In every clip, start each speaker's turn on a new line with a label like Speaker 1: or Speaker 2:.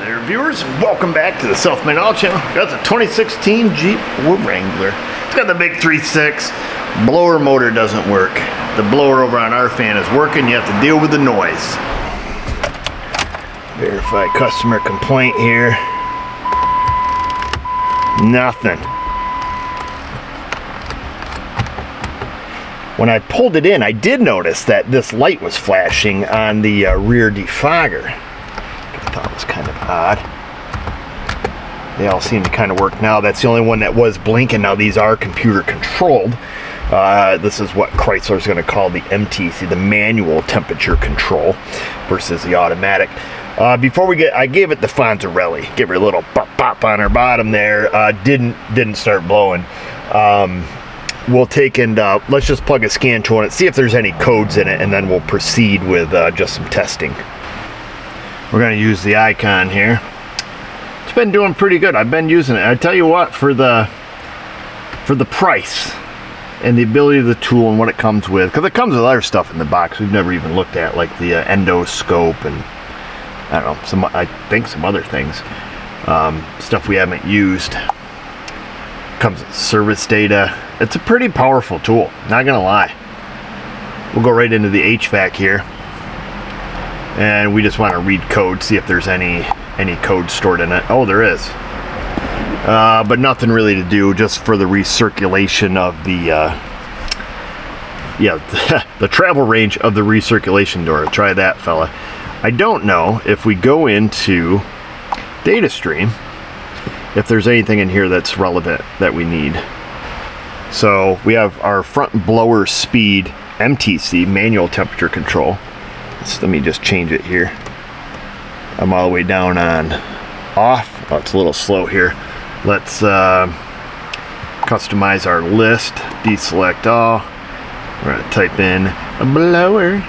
Speaker 1: there, viewers. Welcome back to the Self-Made Auto Channel. Got the 2016 Jeep Wrangler. It's got the big 3.6. Blower motor doesn't work. The blower over on our fan is working. You have to deal with the noise. Verify customer complaint here. Nothing. When I pulled it in, I did notice that this light was flashing on the rear defogger. I thought it was kind of odd. They all seem to kind of work now. That's the only one that was blinking. Now these are computer controlled. This is what Chrysler's going to call the MTC, the manual temperature control, versus the automatic. Before we get, I gave it the Fonzarelli. Give her a little pop pop on her bottom there. Didn't start blowing. We'll take and let's just plug a scan tool in it, see if there's any codes in it, and then we'll proceed with just some testing. We're going to use the icon here. It's been doing pretty good. I've been using it. I tell you what, for the price and the ability of the tool and what it comes with, because it comes with other stuff in the box we've never even looked at, like the endoscope and I don't know, I think some other things, stuff we haven't used. Comes with service data. It's a pretty powerful tool, not gonna lie. We'll go right into the HVAC here, and we just want to read code, see if there's any code stored in it. Oh, there is, but nothing really to do, just for the recirculation of the the travel range of the recirculation door. Try that, fella. I don't know if we go into data stream if there's anything in here that's relevant that we need. So we have our front blower speed MTC, manual temperature control. Let me just change it here. I'm all the way down on off. Oh, it's a little slow here. Let's customize our list. Deselect all. We're going to type in a blower.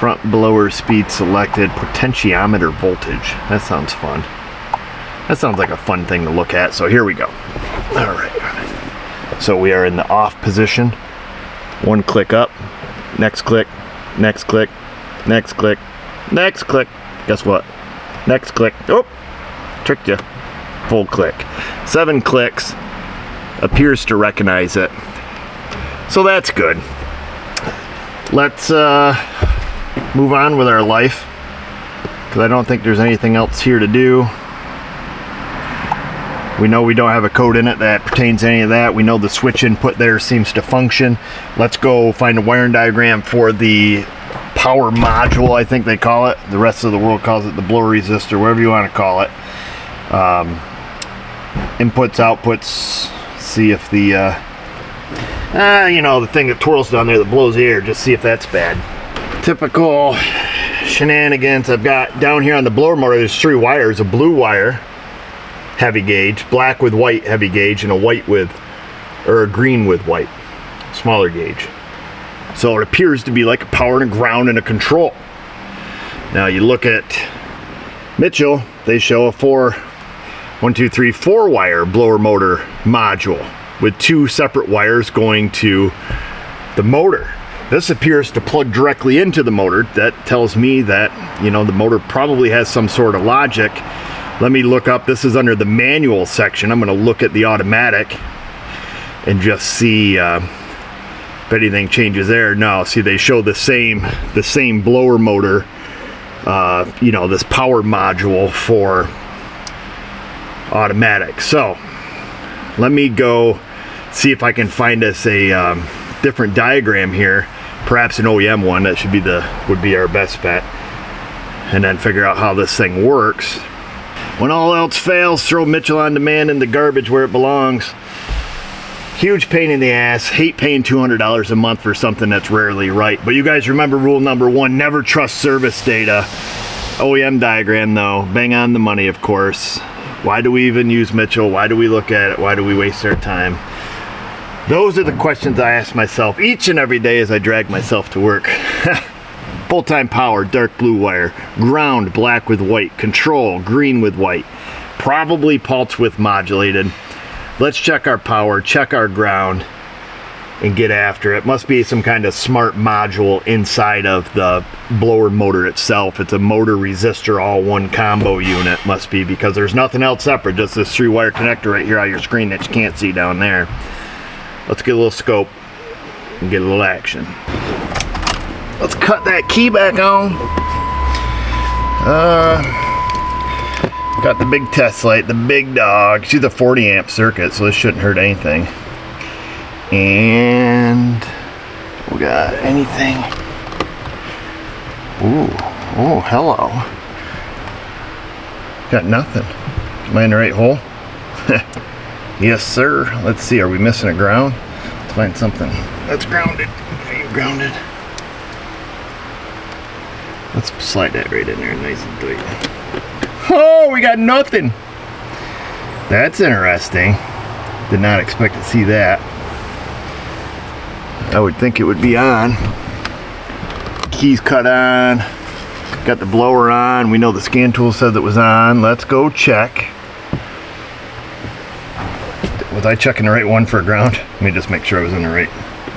Speaker 1: Front blower speed selected. Potentiometer voltage. That sounds fun. That sounds like a fun thing to look at. So here we go. All right. So we are in the off position. One click up. Next click. Next click. Next click. Next click. Guess what? Next click. Oh, tricked you. Full click. 7 clicks. Appears to recognize it. So that's good. Let's move on with our life, because I don't think there's anything else here to do. We know we don't have a code in it that pertains to any of that. We know the switch input there seems to function. Let's go find a wiring diagram for the power module, I think they call it. The rest of the world calls it the blower resistor, whatever you want to call it. Inputs, outputs, see if the the thing that twirls down there that blows the air, just see if that's bad. Typical shenanigans. I've got down here on the blower motor, there's 3 wires, a blue wire, heavy gauge, black with white, heavy gauge, and a green with white, smaller gauge. So it appears to be like a power and a ground and a control. Now you look at Mitchell, they show a 4 wire blower motor module with 2 separate wires going to the motor. This appears to plug directly into the motor. That tells me that, the motor probably has some sort of logic. Let me look up. This is under the manual section. I'm going to look at the automatic and just see if anything changes there. No, see, they show the same blower motor, this power module for automatic. So let me go see if I can find us a different diagram here, perhaps an OEM one. That would be our best bet, and then figure out how this thing works. When all else fails, throw Mitchell on Demand in the garbage where it belongs. Huge pain in the ass. Hate paying $200 a month for something that's rarely right. But you guys remember rule number 1, never trust service data. OEM diagram though, bang on the money, of course. Why do we even use Mitchell? Why do we look at it? Why do we waste our time? Those are the questions I ask myself each and every day as I drag myself to work. Full-time power, dark blue wire. Ground, black with white. Control, green with white. Probably pulse width modulated. Let's check our power, check our ground. and get after it. Must be some kind of smart module inside of the blower motor itself. It's a motor resistor all one combo unit, must be, because there's nothing else separate, just this 3-wire connector right here on your screen that you can't see down there. Let's get a little scope and get a little action. Let's cut that key back on. Got the big test light, the big dog. She's a 40 amp circuit, so this shouldn't hurt anything. And we got anything. Ooh, oh, hello. Got nothing. Am I in the right hole? Yes, sir. Let's see, are we missing a ground? Let's find something that's grounded. Are you grounded? Let's slide that right in there nice and tight. Oh, we got nothing. That's interesting. Did not expect to see that. I would think it would be on. Keys cut on. Got the blower on. We know the scan tool said it was on. Let's go check. Was I checking the right one for ground? Let me just make sure I was in the right.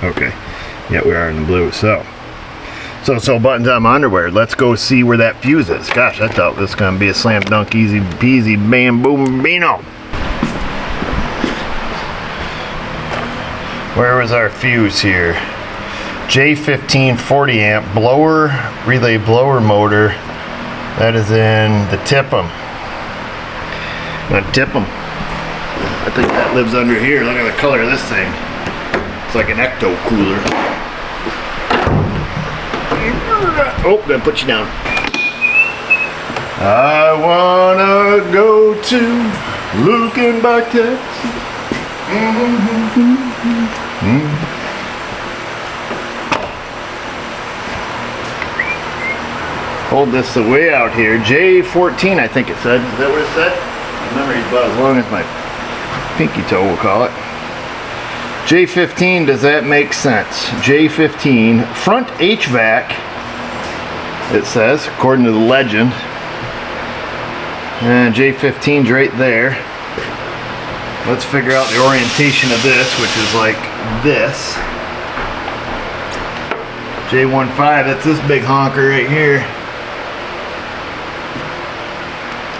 Speaker 1: Okay. Yeah, we are in the blue. So buttons on my underwear. Let's go see where that fuse is. Gosh, I thought this was gonna be a slam dunk, easy peasy, bam boom bino. Where was our fuse here? J15 40 amp blower, relay blower motor. That is in the tip-em. Gonna tip 'em. I think that lives under here. Look at the color of this thing. It's like an ecto cooler. Oh, gonna put you down. I wanna go to Lukenbach, Texas. Hold this away out here. J14, I think it said. Is that what it said? My memory's about as long as my pinky toe, we'll call it. J15, does that make sense? J15, front HVAC, it says, according to the legend. And J15's right there. Let's figure out the orientation of this, which is like this. J15, that's this big honker right here.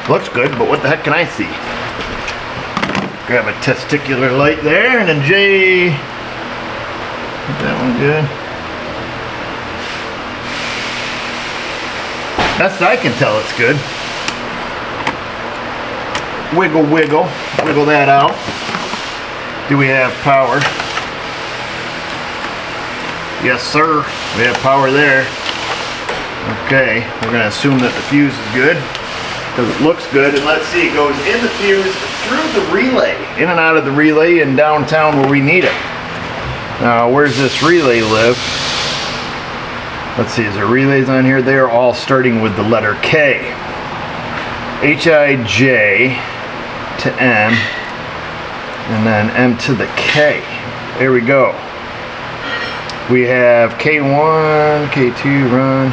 Speaker 1: Looks good, but what the heck can I see? Grab a testicular light there, and then J. Is that one good? Best I can tell, it's good. Wiggle, wiggle. Wiggle that out. Do we have power? Yes, sir. We have power there. Okay, we're going to assume that the fuse is good, because it looks good. And let's see, it goes in the fuse, through the relay, in and out of the relay, and downtown where we need it. Now, where's this relay live? Let's see, is there relays on here? They are all starting with the letter K. H-I-J to M, and then M to the K. There we go. We have K1, K2, run.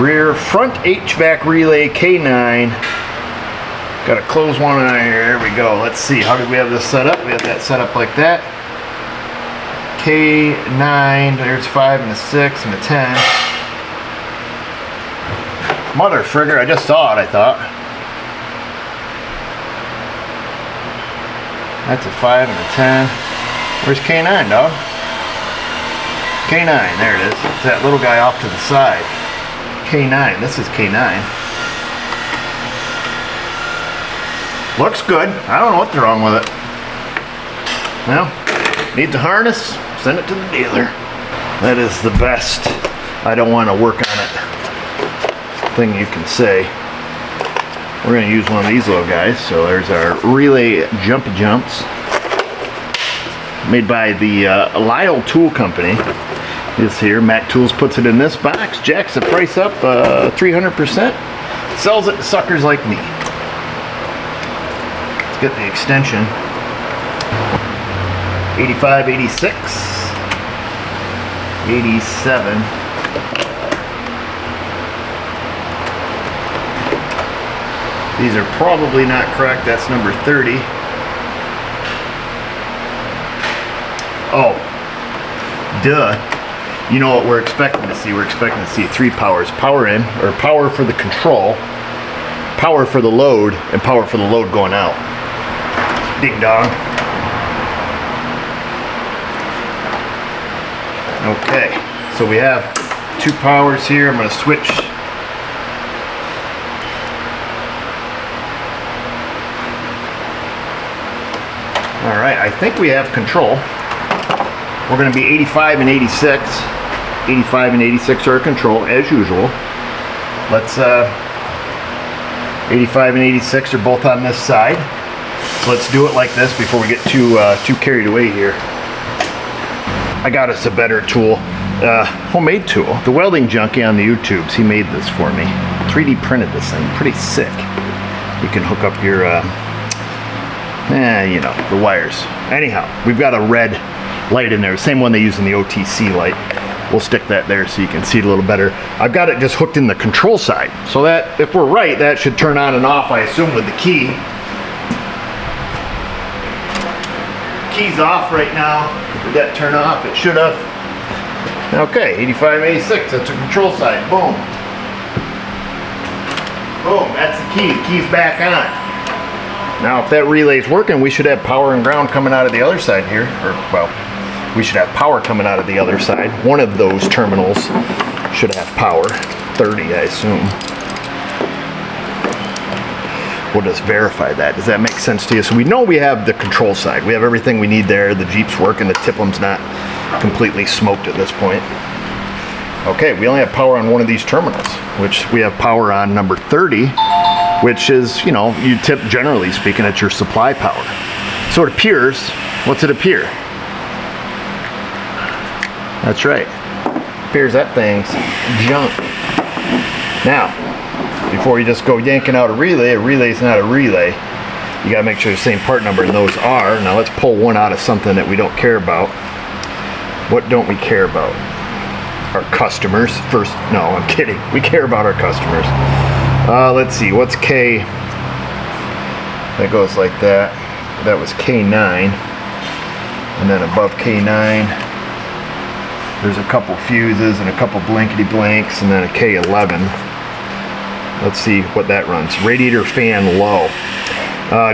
Speaker 1: Rear front HVAC relay K9. Got to close one eye here. There we go. Let's see. How did we have this set up? We have that set up like that. K9. There's 5 and a 6 and a 10. Mother frigger. I just saw it, I thought. That's a 5 and a 10. Where's K9, dog? K9. There it is. It's that little guy off to the side. K9. This is K9. Looks good. I don't know what's wrong with it. Well, needs a harness. Send it to the dealer. That is the best. I don't want to work on it thing you can say. We're going to use one of these little guys. So there's our relay jumpy jumps, made by the Lyle Tool Company. This here, Mac Tools puts it in this box, jacks the price up 300%, sells it to suckers like me. Let's get the extension. 85, 86, 87. These are probably not correct. That's number 30. Oh, duh. You know what we're expecting to see. We're expecting to see 3 powers. Power in, or power for the control, power for the load, and power for the load going out. Ding dong. Okay, so we have 2 powers here. I'm going to switch. Alright, I think we have control. We're going to be 85 and 86. 85 and 86 are control, as usual. Let's, 85 and 86 are both on this side. So let's do it like this before we get too carried away here. I got us a better tool, homemade tool. The welding junkie on the YouTubes, he made this for me. 3D printed this thing, pretty sick. You can hook up your, you know, the wires. Anyhow, we've got a red light in there, same one they use in the OTC light. We'll stick that there so you can see it a little better. I've got it just hooked in the control side, so that if we're right, that should turn on and off, I assume, with the key. Key's off right now. Did that turn off? It should have. Okay, 85, 86, that's the control side. Boom. Boom, that's the key. The key's back on. Now, if that relay's working, we should have power and ground coming out of the other side here. Or, well, we should have power coming out of the other side. One of those terminals should have power. 30, I assume. We'll just verify that. Does that make sense to you? So we know we have the control side. We have everything we need there. The Jeep's working. The Tiplam's not completely smoked at this point. Okay, we only have power on one of these terminals, which we have power on number 30, which is, you know, you tip, generally speaking, at your supply power. So it appears, what's it appear? That's right. Appears that thing's junk. Now, before you just go yanking out a relay's not a relay. You gotta make sure the same part number, and those are. Now let's pull one out of something that we don't care about. What don't we care about? Our customers. First, no, I'm kidding. We care about our customers. Let's see, what's K? That goes like that. That was K9. And then above K9, there's a couple fuses and a couple blankety blanks, and then a K11. Let's see what that runs. Radiator fan low.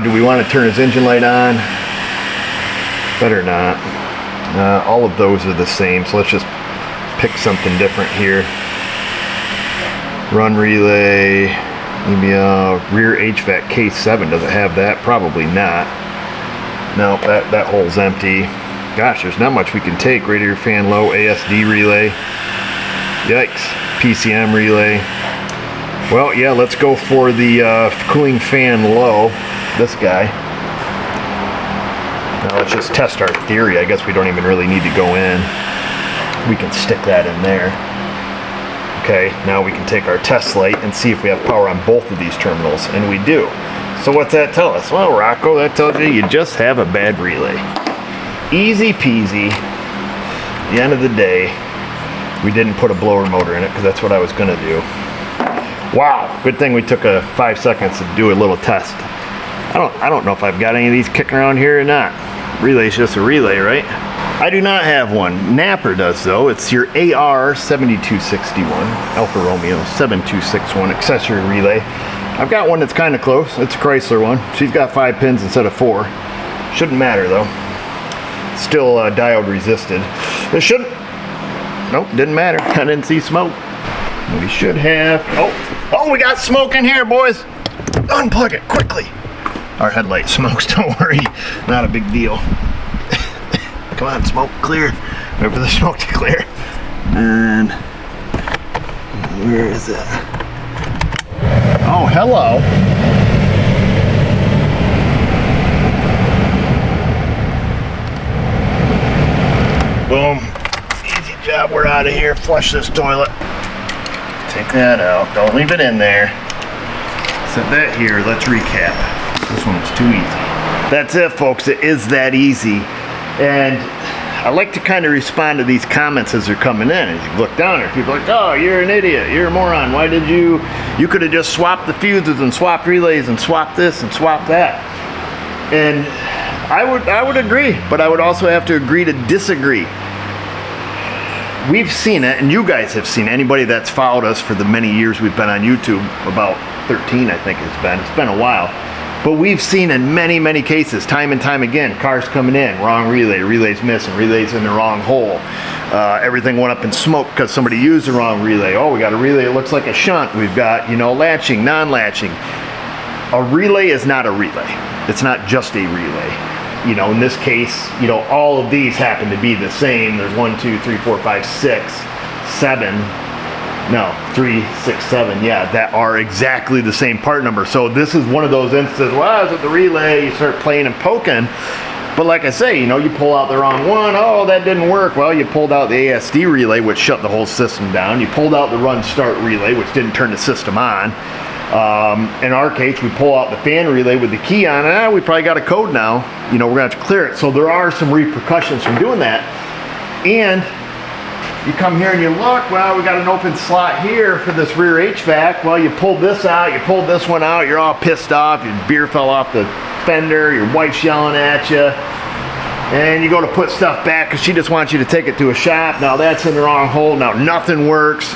Speaker 1: Do we want to turn his engine light on? Better not. All of those are the same, so let's just pick something different here. Run relay, maybe rear HVAC K7. Does it have that? Probably not. No, that hole's empty. Gosh, there's not much we can take. Radiator fan low, ASD relay. Yikes. PCM relay. Well, yeah, let's go for the cooling fan low, this guy. Now let's just test our theory. I guess we don't even really need to go in. We can stick that in there. Okay, now we can take our test light and see if we have power on both of these terminals, and we do. So what's that tell us? Well, Rocco, that tells you just have a bad relay. Easy peasy. At the end of the day, we didn't put a blower motor in it because that's what I was going to do. Wow, good thing we took 5 seconds to do a little test. I don't know if I've got any of these kicking around here or not. Relay's just a relay, right? I do not have one. Napper does though. It's your AR 7261, Alfa Romeo 7261 accessory relay. I've got one that's kind of close. It's a Chrysler one. She's got 5 pins instead of 4. Shouldn't matter though. Still diode resisted. It shouldn't. Nope, didn't matter. I didn't see smoke. We should have. Oh, we got smoke in here, boys. Unplug it quickly. Our headlight smokes, don't worry. Not a big deal. Come on, smoke, clear. Wait for the smoke to clear. And where is it? Oh, hello. Boom. Easy job, we're out of here. Flush this toilet. Take that out. Don't leave it in there. Set that here. Let's recap. This one was too easy. That's it, folks. It is that easy. And I like to kind of respond to these comments as they're coming in. As you look down there, people are like, oh, you're an idiot. You're a moron. Why did you could have just swapped the fuses and swapped relays and swapped this and swapped that. And I would agree, but I would also have to agree to disagree. we've seen it, and you guys have seen it. Anybody that's followed us for the many years we've been on YouTube, about 13 I think it's been a while, but we've seen in many, many cases, time and time again, cars coming in, wrong relay, relay's missing, relay's in the wrong hole, everything went up in smoke because somebody used the wrong relay. Oh, we got a relay that looks like a shunt, we've got, you know, latching, non-latching. A relay is not a relay. It's not just a relay. You know, in this case, you know, all of these happen to be the same. There's 1, 2, 3, 4, 5, 6, 7. No, 3, 6, 7. Yeah, that are exactly the same part number. So this is one of those instances. Well, is it the relay? You start playing and poking. But like I say, you know, you pull out the wrong one. Oh, that didn't work. Well, you pulled out the ASD relay, which shut the whole system down. You pulled out the run start relay, which didn't turn the system on. In our case, we pull out the fan relay with the key on it. We probably got a code now. You know, we're gonna have to clear it. So there are some repercussions from doing that. And you come here and you look, well, we got an open slot here for this rear HVAC. Well, you pulled this out, you pulled this one out, you're all pissed off, your beer fell off the fender, your wife's yelling at you, and you go to put stuff back because she just wants you to take it to a shop. Now that's in the wrong hole, now nothing works.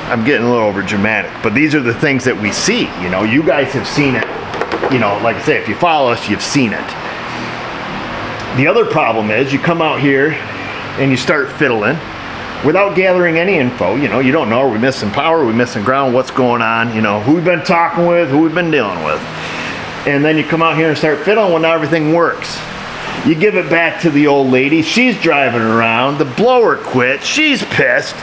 Speaker 1: I'm getting a little over dramatic, but these are the things that we see. You know, you guys have seen it. You know, like I say, if you follow us, you've seen it. The other problem is you come out here and you start fiddling without gathering any info. You know, you don't know, are we missing power, are we missing ground, what's going on, you know, who we've been talking with, who we've been dealing with. And then you come out here and start fiddling when everything works. You give it back to the old lady, she's driving around, the blower quit, she's pissed,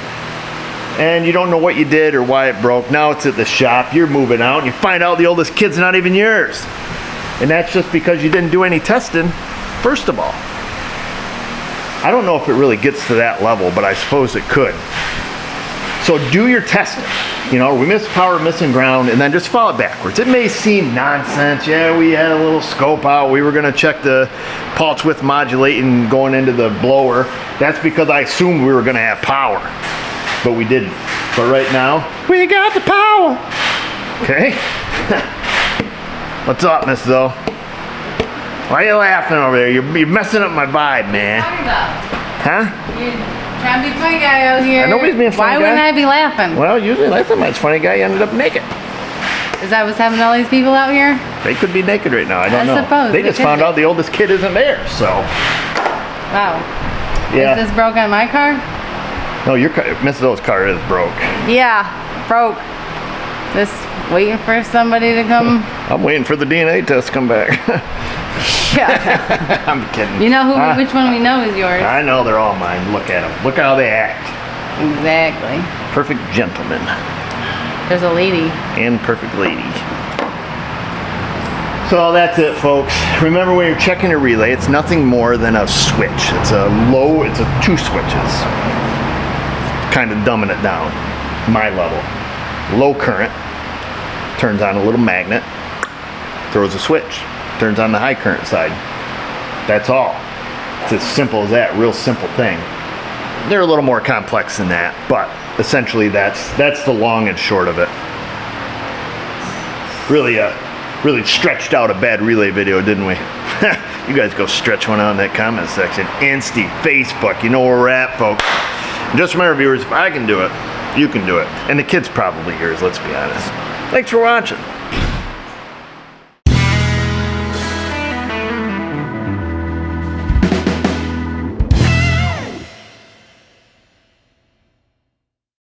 Speaker 1: and you don't know what you did or why it broke. Now it's at the shop, you're moving out, and you find out the oldest kid's not even yours. And that's just because you didn't do any testing, first of all. I don't know if it really gets to that level, but I suppose it could. So do your testing. You know, we missed power, missing ground, and then just follow it backwards. It may seem nonsense. Yeah, we had a little scope out. We were going to check the pulse width modulating going into the blower. That's because I assumed we were going to have power, but we didn't. But right now, we got the power. Okay? What's up, Miss O? Why are you laughing over there? You're messing up my vibe, man.
Speaker 2: What are you talking about?
Speaker 1: Huh?
Speaker 2: You're trying to be a funny guy out here.
Speaker 1: Nobody's being a funny guy.
Speaker 2: Why wouldn't I be laughing?
Speaker 1: Well, usually last time I was a funny guy, you ended up naked.
Speaker 2: Is that what's happening to all these people out here?
Speaker 1: They could be naked right now. I don't know.
Speaker 2: Suppose.
Speaker 1: They just found out the oldest kid isn't there, so.
Speaker 2: Wow.
Speaker 1: Yeah.
Speaker 2: Is this broke on my car?
Speaker 1: No, your car, Mrs. O's car is broke.
Speaker 2: Yeah, broke. Just waiting for somebody to come.
Speaker 1: I'm waiting for the DNA test to come back.
Speaker 2: Yeah.
Speaker 1: I'm kidding.
Speaker 2: You know which one we know is yours.
Speaker 1: I know they're all mine. Look at them. Look how they act.
Speaker 2: Exactly.
Speaker 1: Perfect gentleman.
Speaker 2: There's a lady.
Speaker 1: And perfect lady. So that's it, folks. Remember, when you're checking a relay, it's nothing more than a switch. It's two switches. Kind of dumbing it down. My level. Low current. Turns on a little magnet. Throws a switch. Turns on the high current side. That's all. It's as simple as that. Real simple thing. They're a little more complex than that, but essentially that's the long and short of it. Really stretched out a bad relay video, didn't we? You guys go stretch one out in that comment section. Insty, Facebook, you know where we're at, folks. And just remember, viewers, if I can do it, you can do it. And the kid's probably yours, let's be honest. Thanks for watching.